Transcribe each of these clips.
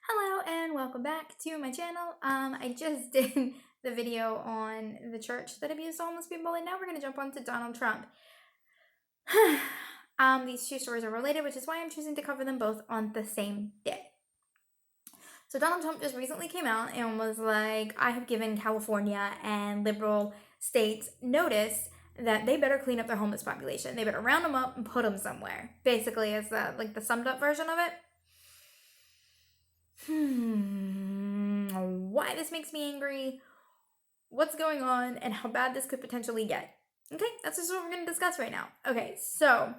Hello and welcome back to my channel. I just did the video on the church that abused homeless people, and now we're gonna jump on to Donald Trump. These two stories are related, which is why I'm choosing to cover them both on the same day. So Donald Trump just recently came out and was like, I have given California and liberal states notice that they better clean up their homeless population. They better round them up and put them somewhere. Basically, is the summed up version of it. Why this makes me angry, what's going on, and how bad this could potentially get. Okay, that's just what we're going to discuss right now. Okay, so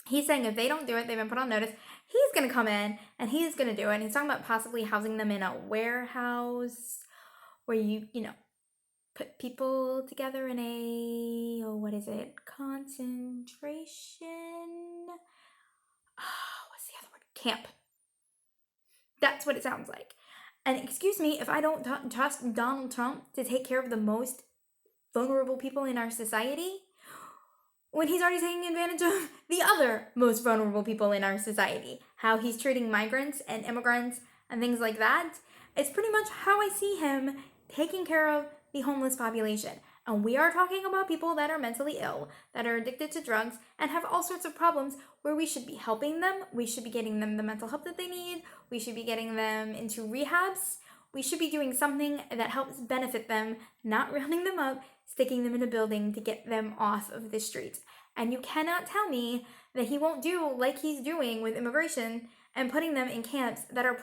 he's saying if they don't do it, they've been put on notice, he's going to come in and he's going to do it. And he's talking about possibly housing them in a warehouse where you put people together in concentration? What's the other word? Camp. That's what it sounds like. And excuse me if I don't trust Donald Trump to take care of the most vulnerable people in our society when he's already taking advantage of the other most vulnerable people in our society. How he's treating migrants and immigrants and things like that. It's pretty much how I see him taking care of the homeless population. And we are talking about people that are mentally ill, that are addicted to drugs, and have all sorts of problems where we should be helping them. We should be getting them the mental help that they need. We should be getting them into rehabs. We should be doing something that helps benefit them, not rounding them up, sticking them in a building to get them off of the streets. And you cannot tell me that he won't do like he's doing with immigration and putting them in camps that are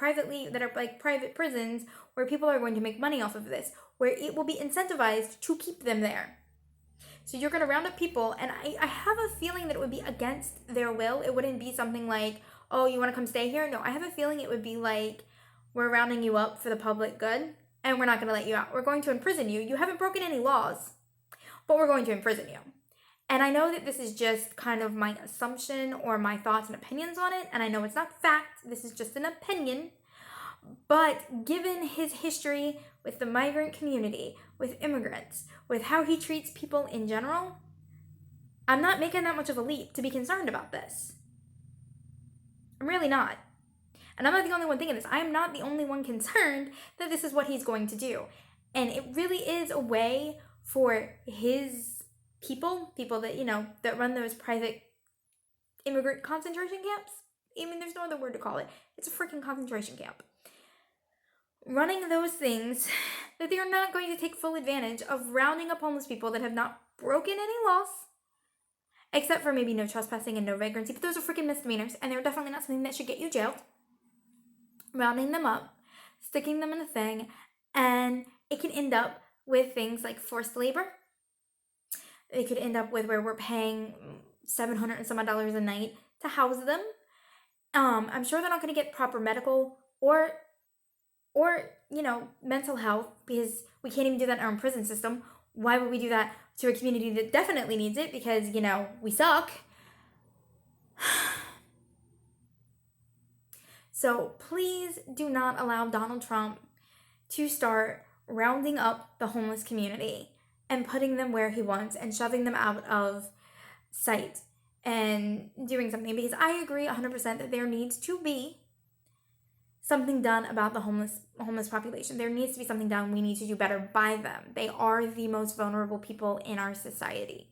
like private prisons where people are going to make money off of this, where it will be incentivized to keep them there. So you're going to round up people, and I have a feeling that it would be against their will. It wouldn't be something like, oh, you want to come stay here? No, I have a feeling it would be like, we're rounding you up for the public good, and we're not going to let you out. We're going to imprison you. You haven't broken any laws, but we're going to imprison you. And I know that this is just kind of my assumption or my thoughts and opinions on it, and I know it's not fact. This is just an opinion. But given his history with the migrant community, with immigrants, with how he treats people in general, I'm not making that much of a leap to be concerned about this. I'm really not. And I'm not the only one thinking this. I am not the only one concerned that this is what he's going to do. And it really is a way for his people that, that run those private immigrant concentration camps. I mean, there's no other word to call it. It's a freaking concentration camp. Running those things that they are not going to take full advantage of rounding up homeless people that have not broken any laws, except for maybe no trespassing and no vagrancy, but those are freaking misdemeanors, and they're definitely not something that should get you jailed. Rounding them up, sticking them in a thing, and it can end up with things like forced labor. It could end up with where we're paying $700 and some odd a night to house them. I'm sure they're not going to get proper medical or mental health, because we can't even do that in our own prison system. Why would we do that to a community that definitely needs it? Because, we suck. So please do not allow Donald Trump to start rounding up the homeless community and putting them where he wants and shoving them out of sight and doing something. Because I agree 100% that there needs to be something done about the homeless population. There needs to be something done. We need to do better by them. They are the most vulnerable people in our society.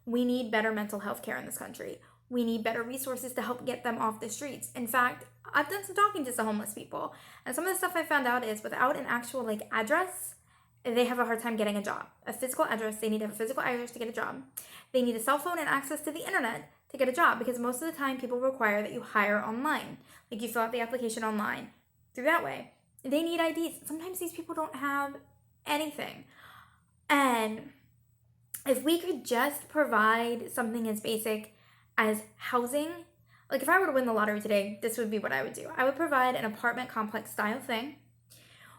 We need better mental health care in this country. We need better resources to help get them off the streets. In fact, I've done some talking to some homeless people, and some of the stuff I found out is without an actual address, they have a hard time getting a job. A physical address, they need to have a physical address to get a job. They need a cell phone and access to the internet to get a job, because most of the time people require that you hire online. You fill out the application online through that way. They need IDs. Sometimes these people don't have anything. And if we could just provide something as basic as housing, if I were to win the lottery today, this would be what I would do. I would provide an apartment complex style thing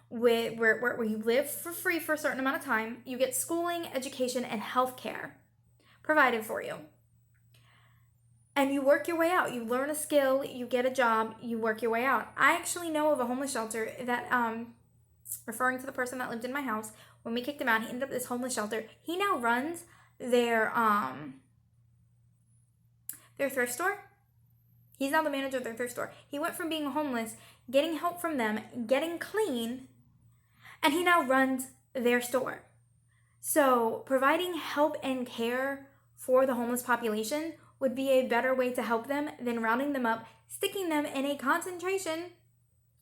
where you live for free for a certain amount of time. You get schooling, education, and healthcare provided for you. And you work your way out. You learn a skill, you get a job, you work your way out. I actually know of a homeless shelter that, referring to the person that lived in my house, when we kicked him out, he ended up at this homeless shelter. He now runs their thrift store. He's now the manager of their thrift store. He went from being homeless getting help from them, getting clean, and he now runs their store. So providing help and care for the homeless population would be a better way to help them than rounding them up, sticking them in a concentration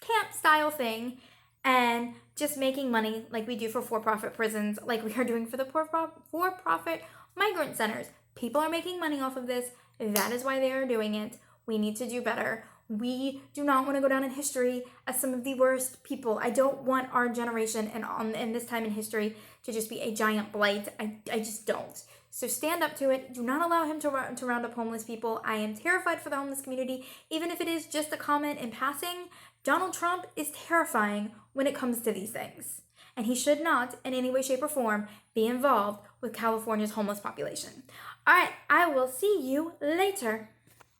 camp style thing, and just making money like we do for for-profit prisons, like we are doing for the for-profit migrant centers. People are making money off of this. That is why they are doing it. We need to do better. We do not want to go down in history as some of the worst people. I don't want our generation and this time in history to just be a giant blight. I just don't. So stand up to it. Do not allow him to round up homeless people. I am terrified for the homeless community. Even if it is just a comment in passing, Donald Trump is terrifying when it comes to these things. And he should not, in any way, shape, or form, be involved with California's homeless population. All right, I will see you later.